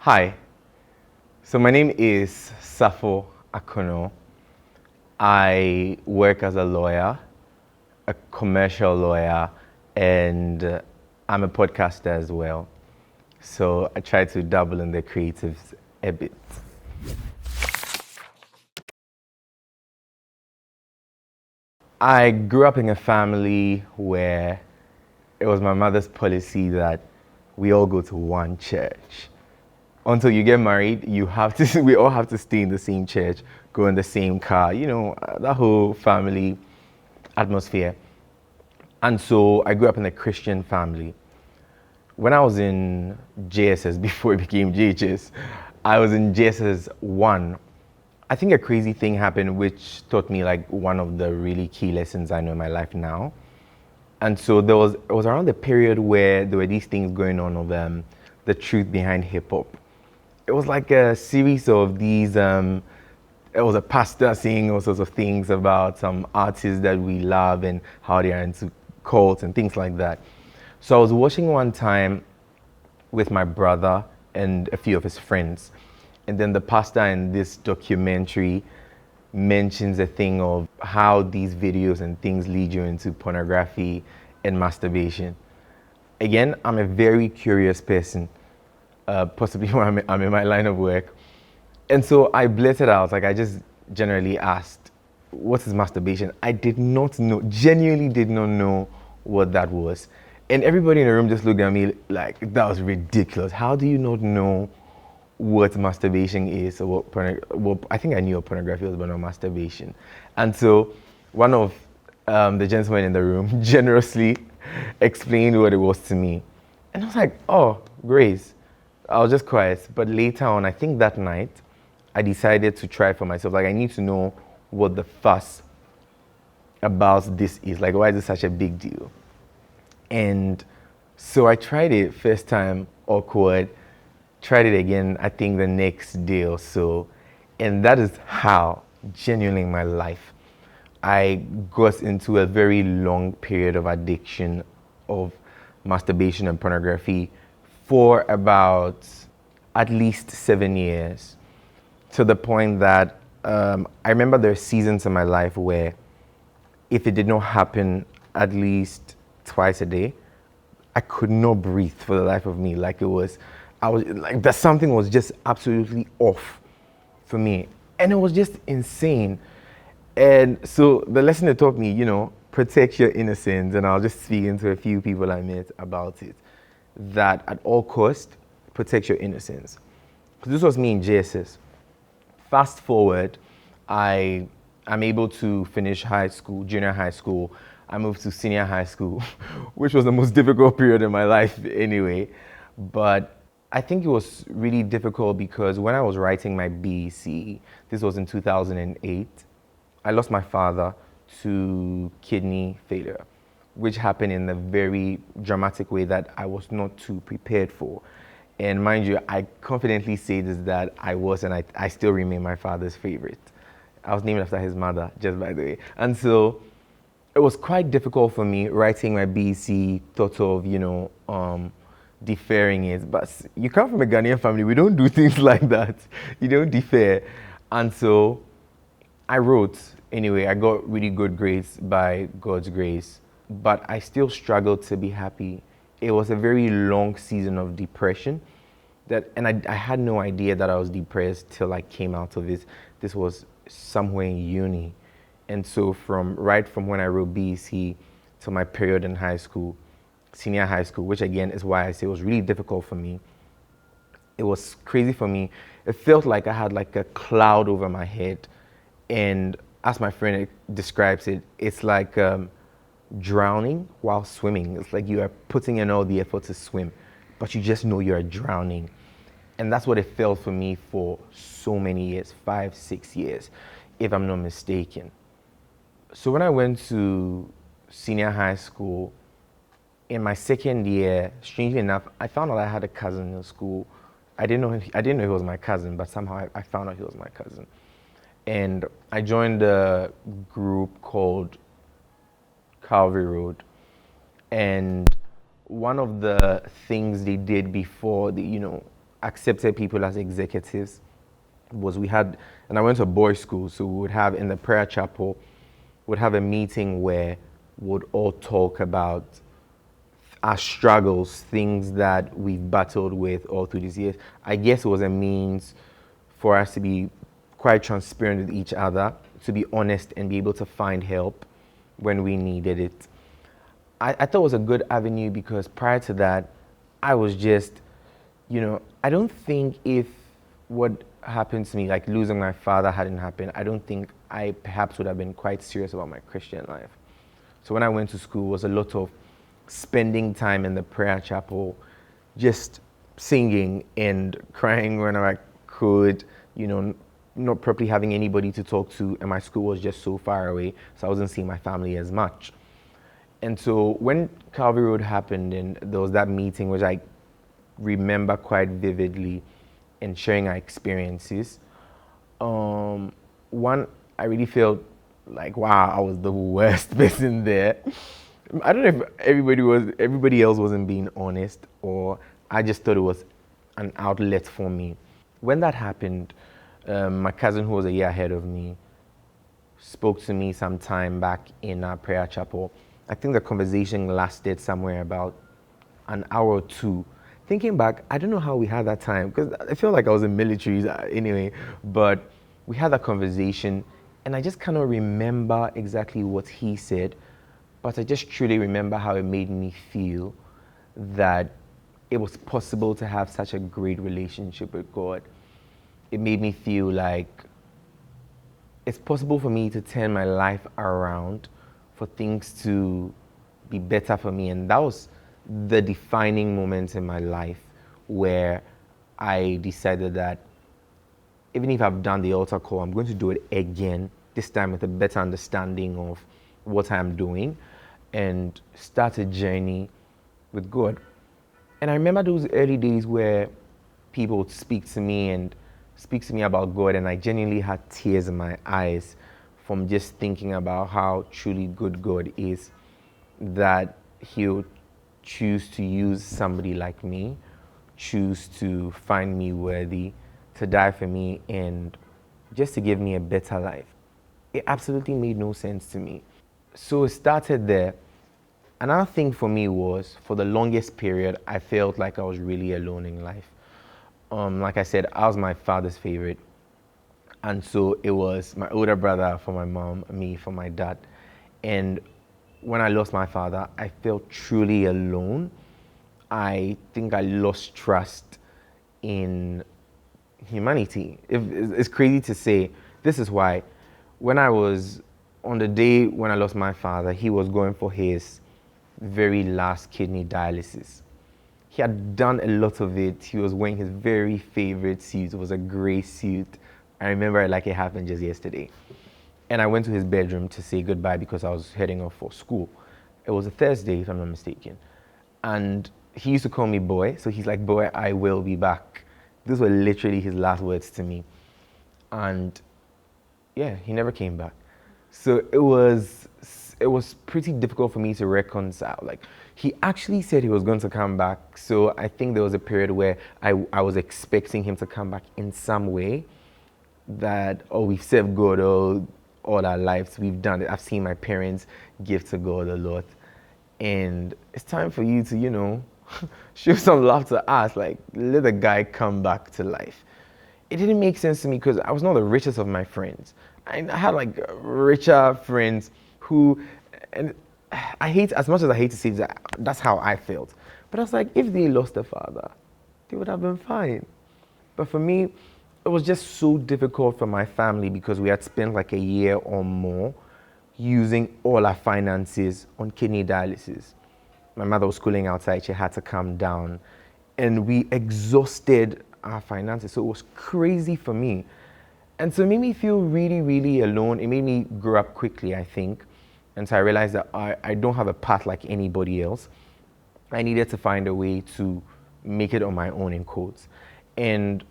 Hi, so my name is Safo Akonnor. I work as a lawyer, a commercial lawyer, and I'm a podcaster as well. So I try to dabble in the creatives a bit. I grew up in a family where it was my mother's policy that we all go to one church. Until you get married, we all have to stay in the same church, go in the same car, that whole family atmosphere. And so I grew up in a Christian family. When I was in JSS, before it became JHS, I was in JSS 1. I think a crazy thing happened which taught me like one of the really key lessons I know in my life now. And so it was around the period where there were these things going on of the truth behind hip hop. It was like a series of these, it was a pastor saying all sorts of things about some artists that we love and how they are into cults and things like that. So I was watching one time with my brother and a few of his friends. And then the pastor in this documentary mentions a thing of how these videos and things lead you into pornography and masturbation. Again, I'm a very curious person, possibly when I'm in my line of work. And so I blurted out, like I just generally asked, what is masturbation? I did not know, genuinely did not know what that was. And everybody in the room just looked at me like, that was ridiculous. How do you not know what masturbation is? Or well, I think I knew what pornography was, but not masturbation. And so one of the gentlemen in the room generously explained what it was to me. And I was like, oh, Grace. I was just quiet. But later on, I think that night, I decided to try for myself. Like, I need to know what the fuss about this is. Like, why is this such a big deal? And so I tried it first time, awkward. Tried it again, I think the next day or so. And that is how, genuinely in my life, I got into a very long period of addiction of masturbation and pornography for about at least 7 years, to the point that I remember there are seasons in my life where if it did not happen at least twice a day, I could not breathe for the life of me. I was like, that something was just absolutely off for me. And it was just insane. And so the lesson it taught me, protect your innocence. And I'll just speak into a few people I met about it. That at all cost, protect your innocence. Because this was me in JSS. Fast forward, I'm able to finish high school, junior high school. I moved to senior high school, which was the most difficult period in my life anyway. But I think it was really difficult because when I was writing my BEC, this was in 2008, I lost my father to kidney failure, which happened in a very dramatic way that I was not too prepared for. And mind you, I confidently say this that I was and I still remain my father's favorite. I was named after his mother, just by the way. And so it was quite difficult for me writing my BEC, thought of, deferring it. But you come from a Ghanaian family, we don't do things like that. You don't defer. And so I wrote. Anyway, I got really good grades by God's grace, but I still struggled to be happy. It was a very long season of depression and I had no idea that I was depressed till I came out of it. This was somewhere in uni. And so right from when I wrote BEC to my period in high school, senior high school, which again is why I say it was really difficult for me. It was crazy for me. It felt like I had like a cloud over my head. And as my friend describes it, it's like drowning while swimming. It's like you are putting in all the effort to swim, but you just know you're drowning. And that's what it felt for me for so many years, 5, 6 years, if I'm not mistaken. So when I went to senior high school, in my second year, strangely enough, I found out I had a cousin in school. I didn't know he was my cousin, but somehow I found out he was my cousin. And I joined a group called Calvary Road. And one of the things they did before, accepted people as executives was we had, and I went to a boys' school, so we would have in the prayer chapel, would have a meeting where we'd all talk about our struggles, things that we've battled with all through these years. I guess it was a means for us to be quite transparent with each other, to be honest and be able to find help when we needed it. I thought it was a good avenue because prior to that, I was just, I don't think if what happened to me, like losing my father, hadn't happened, I don't think I perhaps would have been quite serious about my Christian life. So when I went to school, it was a lot of spending time in the prayer chapel, just singing and crying whenever I could, not properly having anybody to talk to, and my school was just so far away, so I wasn't seeing my family as much. And so when Calvary Road happened and there was that meeting, which I remember quite vividly, and sharing our experiences, one, I really felt like, wow, I was the worst person there. I don't know if everybody else wasn't being honest, or I just thought it was an outlet for me. When that happened, my cousin, who was a year ahead of me, spoke to me some time back in our prayer chapel. I think the conversation lasted somewhere about an hour or two. Thinking back, I don't know how we had that time, because I feel like I was in military anyway, but we had that conversation, and I just cannot remember exactly what he said, but I just truly remember how it made me feel that it was possible to have such a great relationship with God. It made me feel like it's possible for me to turn my life around, for things to be better for me. And that was the defining moment in my life where I decided that even if I've done the altar call, I'm going to do it again, this time with a better understanding of what I'm doing, and start a journey with God. And I remember those early days where people would speak to me about God, and I genuinely had tears in my eyes from just thinking about how truly good God is, that He'll choose to use somebody like me, choose to find me worthy, to die for me, and just to give me a better life. It absolutely made no sense to me. So it started there. Another thing for me was, for the longest period, I felt like I was really alone in life. Like I said, I was my father's favorite. And so it was my older brother for my mom, me for my dad. And when I lost my father, I felt truly alone. I think I lost trust in humanity. It's crazy to say. This is why, when I was, on the day when I lost my father, he was going for his very last kidney dialysis. He had done a lot of it. He was wearing his very favorite suit. It was a gray suit. I remember it like it happened just yesterday. And I went to his bedroom to say goodbye because I was heading off for school. It was a Thursday, if I'm not mistaken. And he used to call me boy. So he's like, boy, I will be back. These were literally his last words to me. And yeah, he never came back. So it was pretty difficult for me to reconcile. Like, he actually said he was going to come back. So I think there was a period where I was expecting him to come back in some way, that, oh, we've served God all our lives. We've done it. I've seen my parents give to God a lot. And it's time for you to, show some love to us. Like, let the guy come back to life. It didn't make sense to me because I was not the richest of my friends. I had like richer friends who, and as much as I hate to say that, that's how I felt. But I was like, if they lost a father, they would have been fine. But for me, it was just so difficult for my family because we had spent like a year or more using all our finances on kidney dialysis. My mother was schooling outside, she had to come down, and we exhausted our finances. So it was crazy for me. And so it made me feel really, really alone. It made me grow up quickly, I think. And so I realized that I don't have a path like anybody else. I needed to find a way to make it on my own, in quotes. And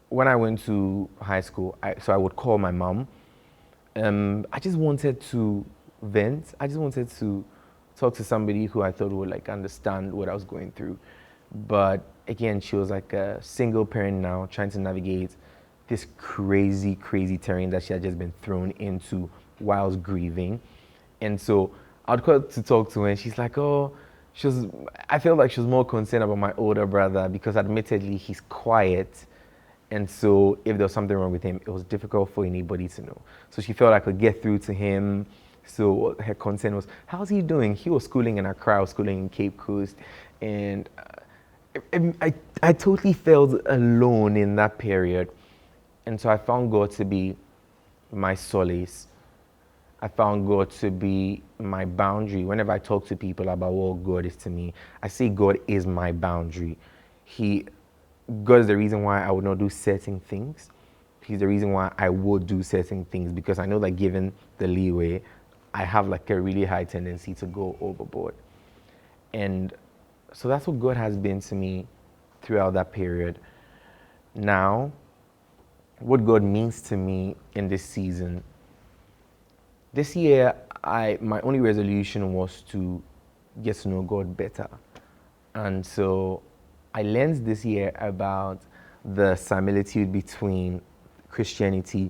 when I went to high school, I would call my mom. I just wanted to vent. I just wanted to talk to somebody who I thought would like understand what I was going through. But again, she was like a single parent now, trying to navigate this crazy, crazy terrain that she had just been thrown into whilst grieving. And so I'd call to talk to her, and she's like, oh, she was, I felt like she was more concerned about my older brother because admittedly he's quiet. And so if there was something wrong with him, it was difficult for anybody to know. So she felt I could get through to him. So her concern was, how's he doing? He was schooling in Accra, I was schooling in Cape Coast. And I totally felt alone in that period. And so I found God to be my solace. I found God to be my boundary. Whenever I talk to people about what God is to me, I say God is my boundary. God is the reason why I would not do certain things. He's the reason why I would do certain things, because I know that given the leeway, I have like a really high tendency to go overboard. And so that's what God has been to me throughout that period. Now, what God means to me in this season. This year, my only resolution was to get to know God better. And so I learned this year about the similitude between Christianity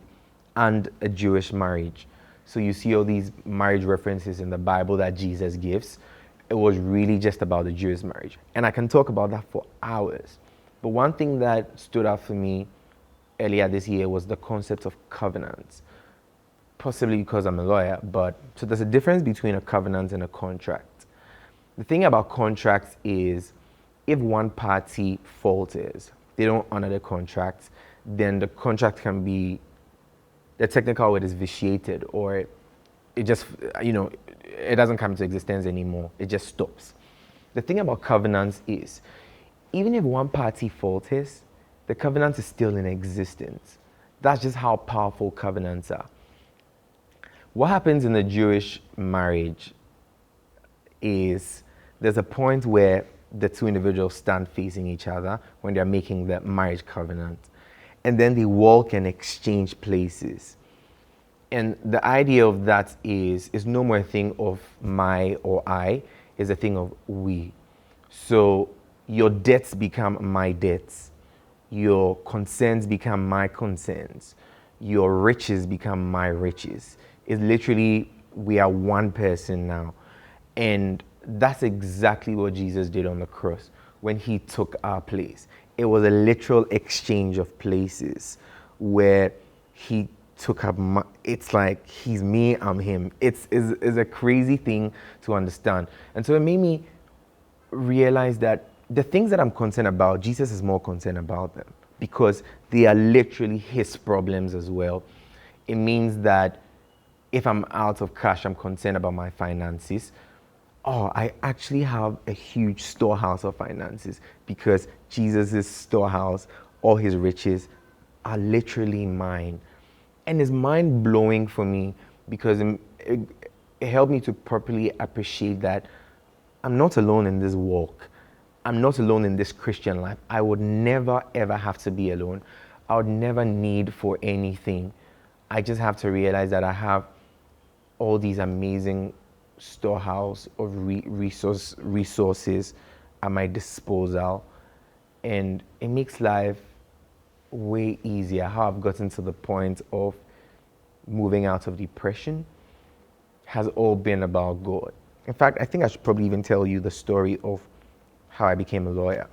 and a Jewish marriage. So you see all these marriage references in the Bible that Jesus gives. It was really just about the Jewish marriage. And I can talk about that for hours. But one thing that stood out for me earlier this year was the concept of covenants. Possibly because I'm a lawyer, but so there's a difference between a covenant and a contract. The thing about contracts is if one party falters, they don't honor the contract, then the contract can be, the technical word is vitiated, or it just, it doesn't come into existence anymore. It just stops. The thing about covenants is, even if one party falters, the covenant is still in existence. That's just how powerful covenants are. What happens in a Jewish marriage is there's a point where the two individuals stand facing each other when they're making the marriage covenant. And then they walk and exchange places. And the idea of that is no more a thing of my or I, it's a thing of we. So your debts become my debts. Your concerns become my concerns. Your riches become my riches. It's literally, we are one person now. And that's exactly what Jesus did on the cross when he took our place. It was a literal exchange of places where he took up it's like he's me, I'm him. It's a crazy thing to understand. And so it made me realize that the things that I'm concerned about, Jesus is more concerned about them because they are literally his problems as well. It means that if I'm out of cash, I'm concerned about my finances. Oh, I actually have a huge storehouse of finances because Jesus' storehouse, all his riches are literally mine. And it's mind-blowing for me because it helped me to properly appreciate that I'm not alone in this walk. I'm not alone in this Christian life. I would never, ever have to be alone. I would never need for anything. I just have to realize that I have all these amazing storehouse of resources at my disposal, and it makes life way easier. How I've gotten to the point of moving out of depression has all been about God. In fact, I think I should probably even tell you the story of how I became a lawyer.